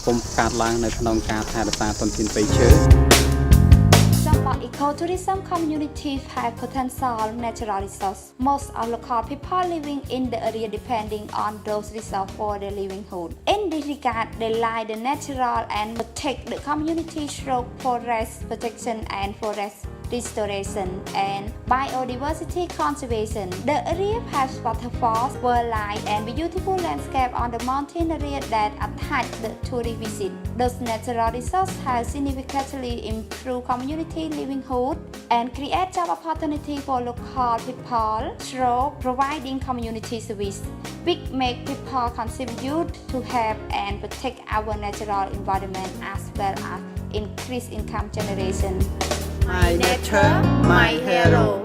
ពុំកាត់ឡើងនៅក្នុងការថែរក្សាធនធានព្រៃឈើ Chambok ecotourism communities have potential natural resources. Most of local people living in the area depending on those resources for their livelihood. In this regard, they like the natural and protect the community through forest protection and forest restoration and biodiversity conservation. The area has waterfalls, wildlife and beautiful landscape on the mountain area that attract the tourist visit. Those natural resources have significantly improved community livelihood and create job opportunity for local people through providing community service, which make people contribute to help and protect our natural environment as well as increase income generation. My nature, my hero.